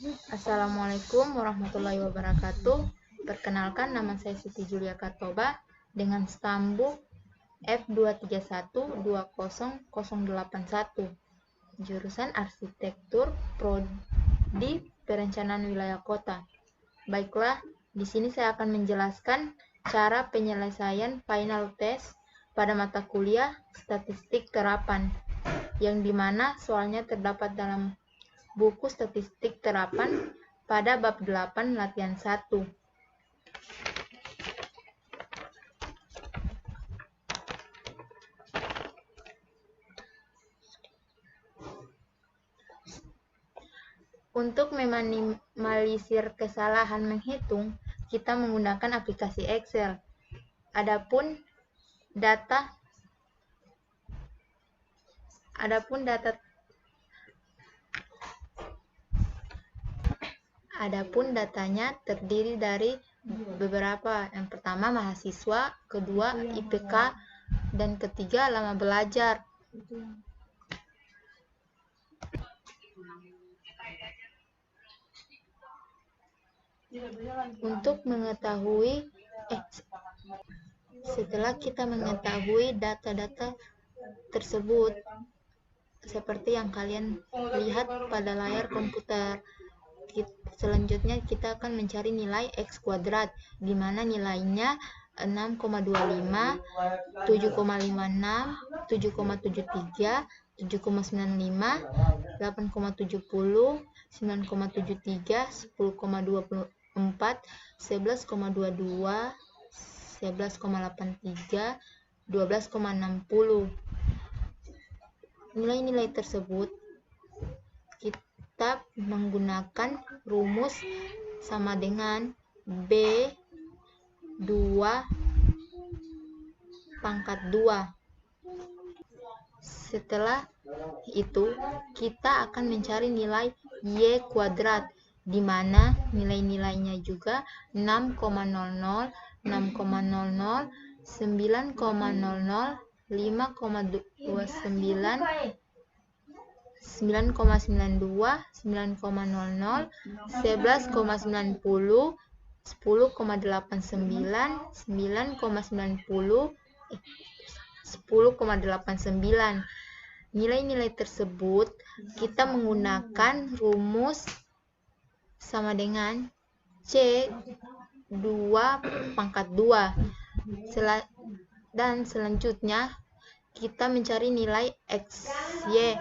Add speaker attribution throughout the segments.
Speaker 1: Assalamualaikum warahmatullahi wabarakatuh. Perkenalkan, nama saya Siti Julia Kartoba dengan stambuk F231200081, jurusan Arsitektur Prodi Perencanaan Wilayah Kota. Baiklah, di sini saya akan menjelaskan cara penyelesaian final test pada mata kuliah Statistik Terapan, yang dimana soalnya terdapat dalam buku Statistik Terapan pada bab 8 latihan 1. Untuk meminimalisir kesalahan menghitung, kita menggunakan aplikasi Excel. Adapun datanya terdiri dari beberapa. Yang pertama mahasiswa, kedua IPK, dan ketiga lama belajar. Untuk mengetahui setelah kita mengetahui data-data tersebut seperti yang kalian lihat pada layar komputer, selanjutnya kita akan mencari nilai X kuadrat, di mana nilainya 6,25, 7,56, 7,73, 7,95, 8,70, 9,73, 10,24, 11,22, 11,83, 12,60. Nilai-nilai tersebut kita menggunakan rumus sama dengan B2 pangkat 2. Setelah itu kita akan mencari nilai Y kuadrat, di mana nilai-nilainya juga 6,00, 6,00, 9,00, 5,29, 9,92, 9,00, 11,90, 10,89, 9,90, 10,89. Nilai-nilai tersebut kita menggunakan rumus sama dengan C2 pangkat 2. Dan selanjutnya kita mencari nilai XY.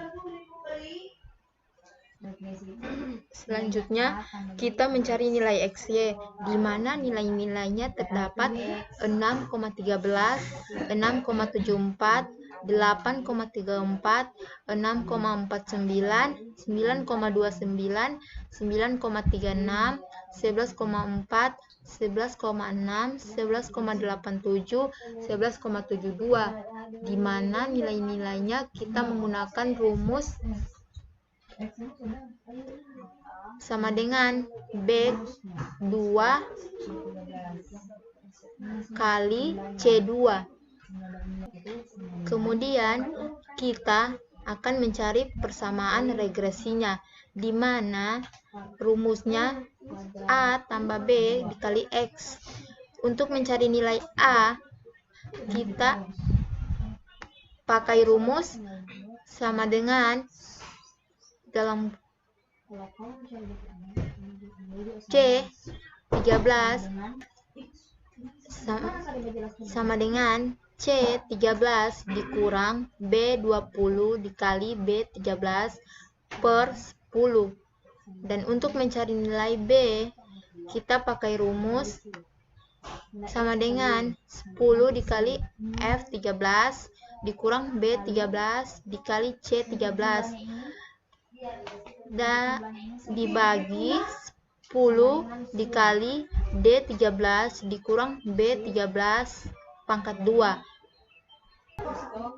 Speaker 1: Di mana nilai-nilainya terdapat 6,13, 6,74, 8,34, 6,49, 9,29, 9,36, 11,4, 11,6, 11,87, 11,72, di mana nilai-nilainya kita menggunakan rumus sama dengan B2 kali C2. Kemudian kita akan mencari persamaan regresinya, di mana rumusnya A tambah B dikali X. Untuk mencari nilai A, kita pakai rumus sama dengan dalam C13 sama dengan C13 dikurang B20 dikali B13 per 10. Dan untuk mencari nilai B, kita pakai rumus sama dengan 10 dikali F13 dikurang B13 dikali C13 dan dibagi 10 dikali D13 dikurang B13 pangkat 2.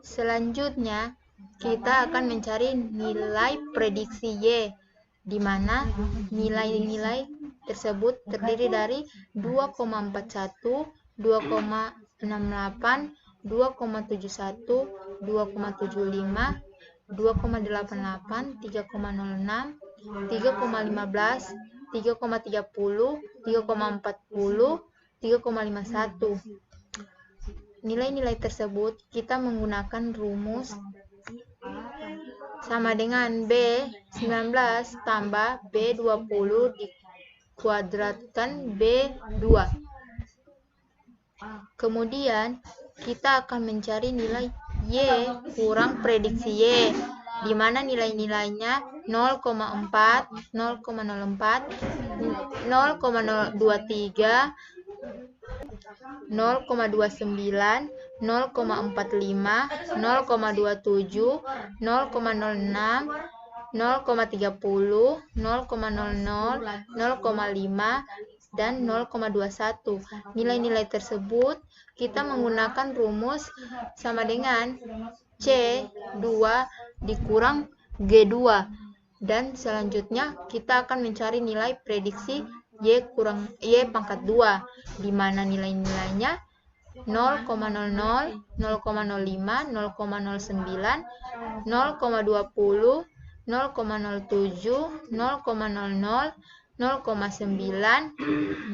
Speaker 1: Selanjutnya kita akan mencari nilai prediksi Y, di mana nilai-nilai tersebut terdiri dari 2,41, 2,68, 2,71, 2,75, 2,88, 3,06, 3,15, 3,30, 3,40, 3,51. Nilai-nilai tersebut kita menggunakan rumus sama dengan B19 tambah B20 dikuadratkan B2. Kemudian kita akan mencari nilai Y kurang prediksi Y, di mana nilai-nilainya 0,4, 0,04, 0,023, 0,29, 0,45, 0,27, 0,06, 0,30, 0,00, 0,5, dan 0,21. Nilai-nilai tersebut kita menggunakan rumus sama dengan C2 dikurang G2. Dan selanjutnya kita akan mencari nilai prediksi Y kurang Y pangkat 2, di mana nilai-nilainya 0,00, 0,05, 0,09, 0,20, 0,07, 0,00, 0,9,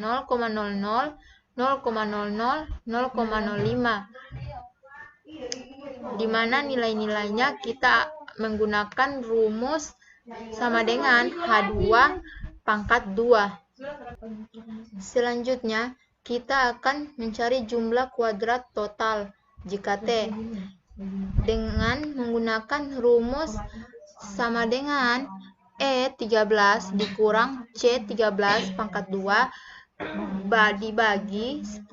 Speaker 1: 0,00, 0,00, 0,05, di mana nilai-nilainya kita menggunakan rumus sama dengan H2 pangkat 2. Selanjutnya, kita akan mencari jumlah kuadrat total JKT dengan menggunakan rumus sama dengan E13 dikurang C13 pangkat 2 dibagi 10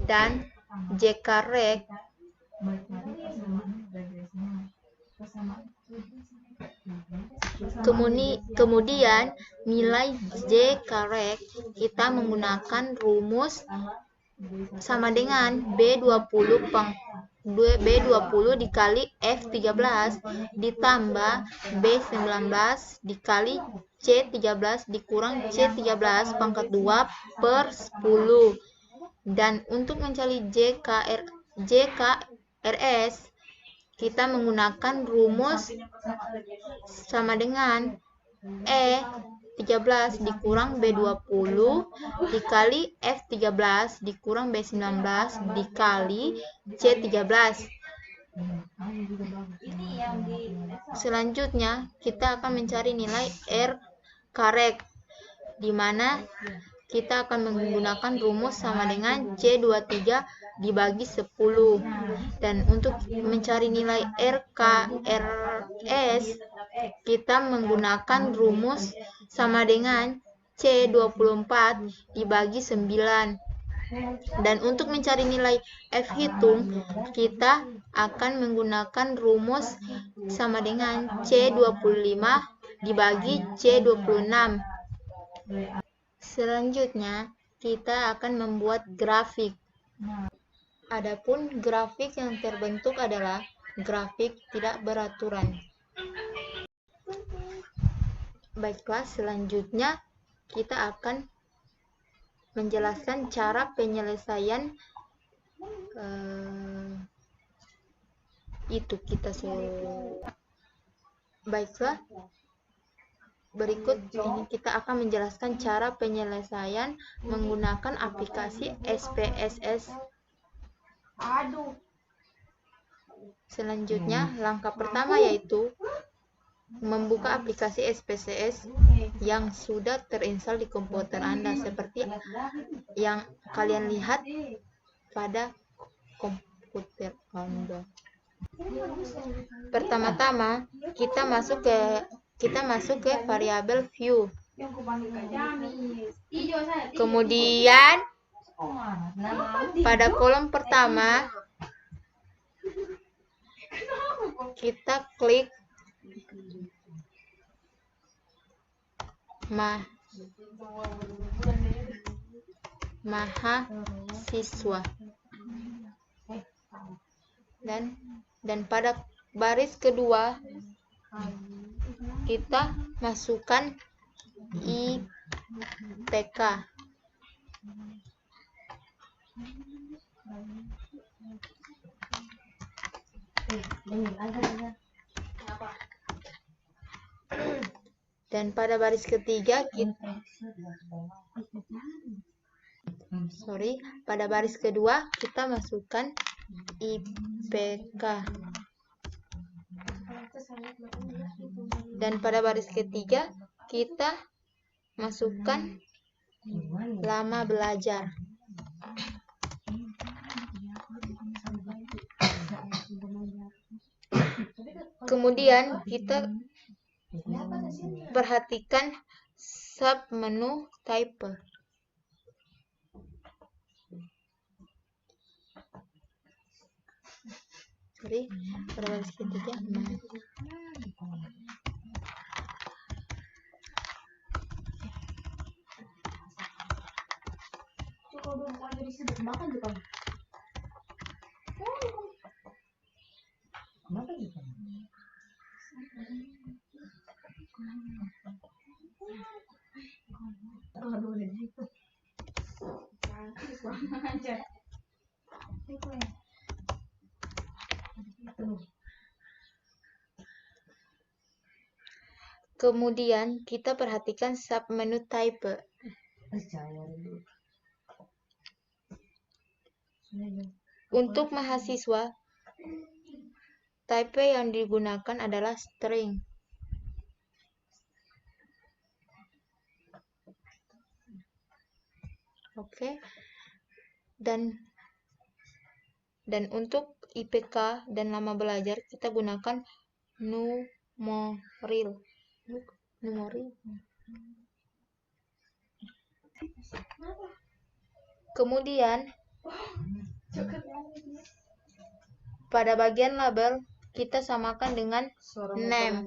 Speaker 1: dan JK-rek kemudian nilai JK-rek kita menggunakan rumus sama dengan B20 dikali F13 ditambah B19 dikali C13 dikurang C13 pangkat 2 per 10. Dan untuk mencari JKRS kita menggunakan rumus sama dengan E13 dikurang B20 dikali F13 dikurang B19 dikali C13. Selanjutnya kita akan mencari nilai R-karek, di mana kita akan menggunakan rumus sama dengan C23 dibagi 10. Dan untuk mencari nilai RKRS kita menggunakan rumus sama dengan C24 dibagi 9. Dan untuk mencari nilai F hitung kita akan menggunakan rumus sama dengan C25 dibagi C26. Selanjutnya, kita akan membuat grafik. Adapun grafik yang terbentuk adalah grafik tidak beraturan. Baiklah, selanjutnya kita akan menjelaskan cara penyelesaian Baiklah, berikut ini kita akan menjelaskan cara penyelesaian menggunakan aplikasi SPSS. Selanjutnya, langkah pertama yaitu membuka aplikasi SPSS yang sudah terinstall di komputer Anda, seperti yang kalian lihat pada komputer Anda. Pertama-tama kita masuk ke variabel view. Kemudian pada kolom pertama kita klik mahasiswa dan pada baris kedua kita masukkan IPK. Dan pada baris ketiga pada baris kedua kita masukkan IPK. Dan pada baris ketiga kita masukkan lama belajar. Kemudian kita perhatikan sub menu type. Pada baris ketiga Kemudian kita perhatikan sub menu type. Untuk mahasiswa, type yang digunakan adalah string. Oke. Dan untuk IPK dan lama belajar kita gunakan numeril. Kemudian pada bagian label kita samakan dengan name.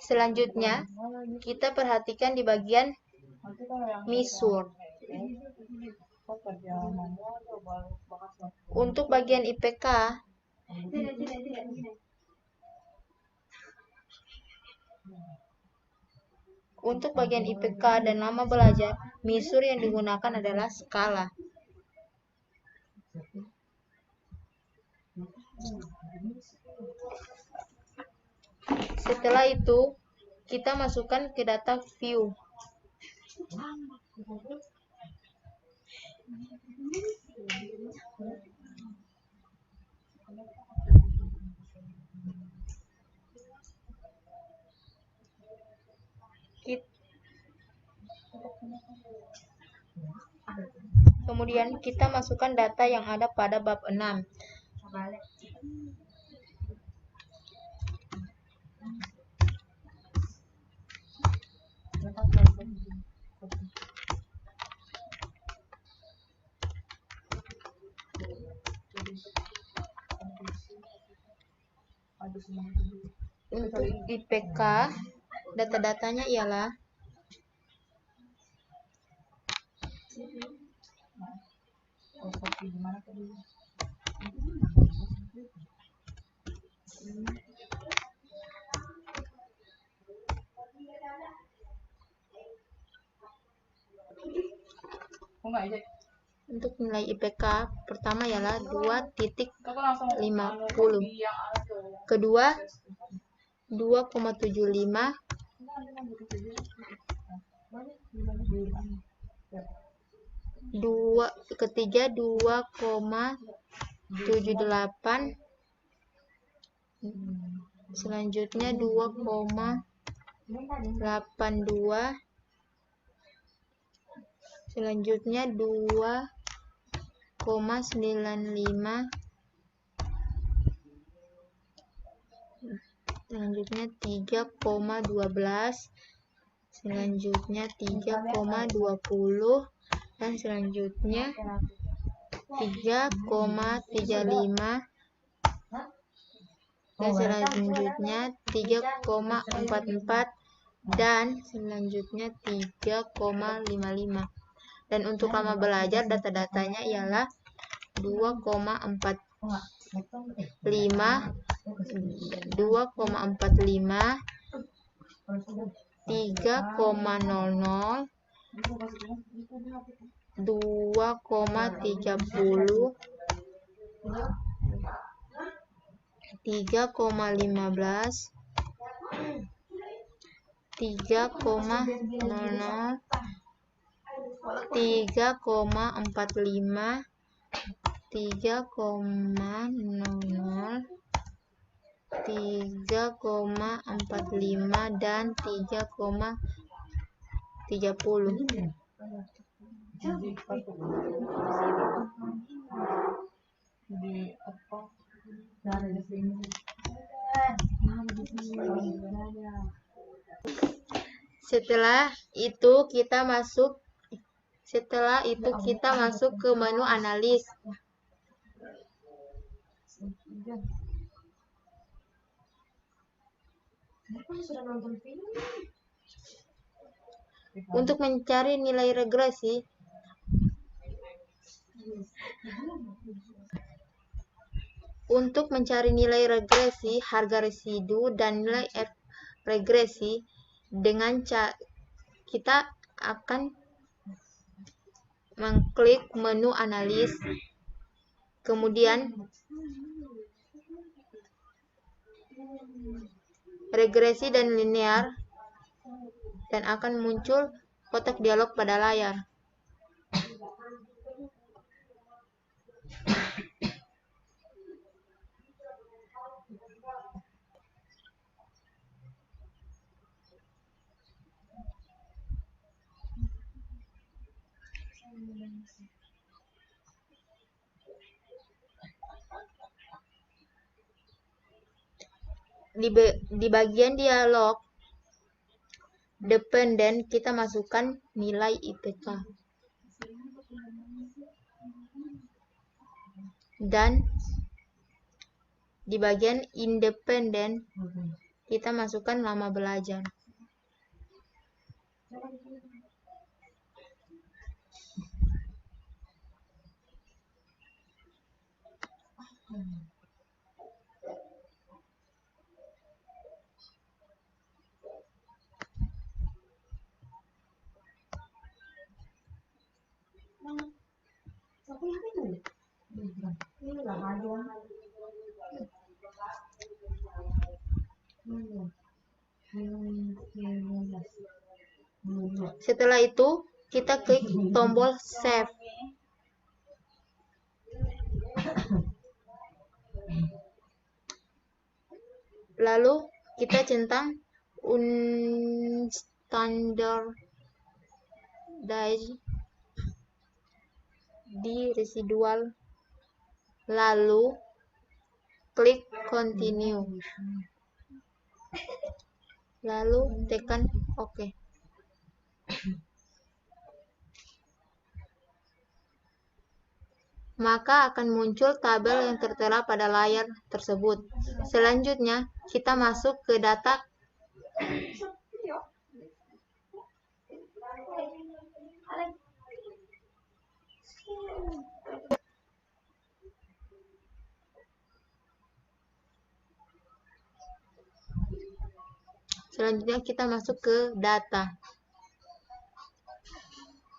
Speaker 1: Selanjutnya, kita perhatikan di bagian misur. Untuk bagian IPK, dan lama belajar, misur yang digunakan adalah skala. Setelah itu, kita masukkan ke data view. Kemudian kita masukkan data yang ada pada bab 6. Untuk IPK, data-datanya ialah untuk nilai IPK pertama ialah 2.50, kedua 2,75, ketiga 2,78, selanjutnya 2,82, selanjutnya 2,95, selanjutnya 3,12, selanjutnya 3,20, dan selanjutnya 3,35, Dan selanjutnya 3,44 dan selanjutnya 3,55. Dan untuk lama belajar data-datanya ialah 2,45, 3,00, 2,30, 3,15, 3,00, 3,45, 3,00, 3,45 dan 3,30. Setelah itu kita masuk ke menu analis. Untuk mencari nilai regresi, harga residu dan nilai F regresi, kita akan mengklik menu analis, kemudian regresi dan linear, dan akan muncul kotak dialog pada layar. Di bagian dialog dependen, kita masukkan nilai IPK. Dan di bagian independen, kita masukkan lama belajar. Setelah itu, kita klik tombol save. Lalu kita centang unstandardized di residual, lalu klik continue, lalu tekan OK. Maka akan muncul tabel yang tertera pada layar tersebut. Selanjutnya, kita masuk ke data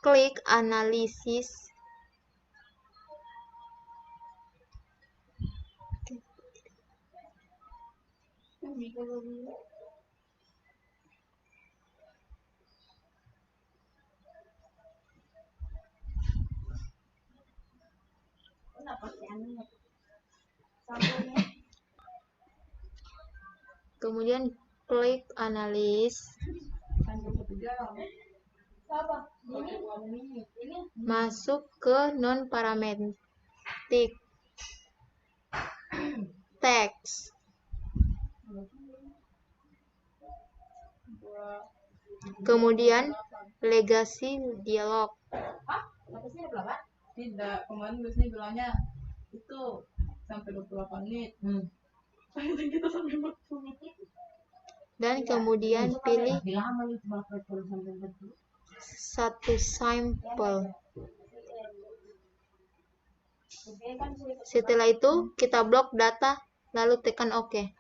Speaker 1: Klik analisis. Kemudian klik analis. Masuk ke non-parametric text. Kemudian legacy dialog.
Speaker 2: Tidak, kemarin biasanya bilangnya itu sampai 28 menit.
Speaker 1: Dan kemudian pilih satu sampel. Setelah itu kita blok data lalu tekan OK.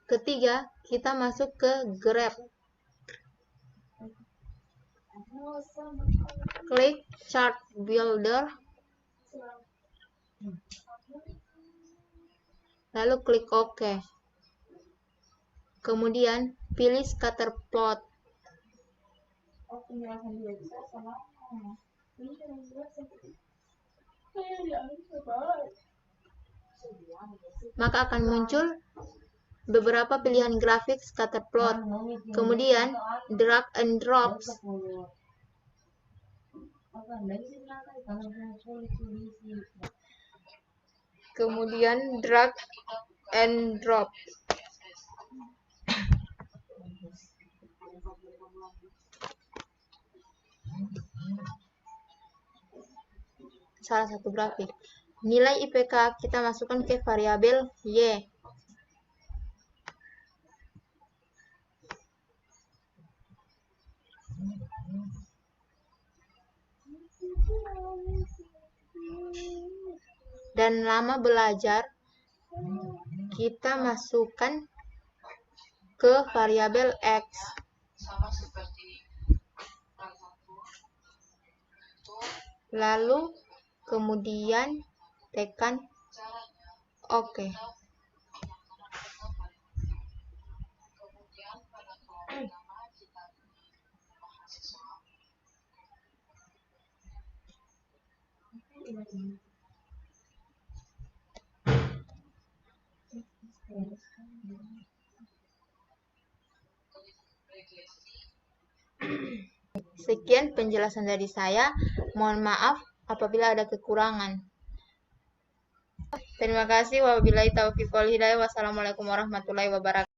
Speaker 1: Ketiga, kita masuk ke Grab. Klik Chart Builder, lalu klik OK. Kemudian pilih scatter plot. Maka akan muncul beberapa pilihan grafik scatter plot. Kemudian drag and drop. Salah satu grafik. Nilai IPK kita masukkan ke variabel Y. Dan lama belajar kita masukkan ke variabel X. Lalu kemudian tekan OK. Sekian penjelasan dari saya. Mohon maaf apabila ada kekurangan. Terima kasih. Wabillahi taufiq wal hidayah. Wassalamualaikum warahmatullahi wabarakatuh.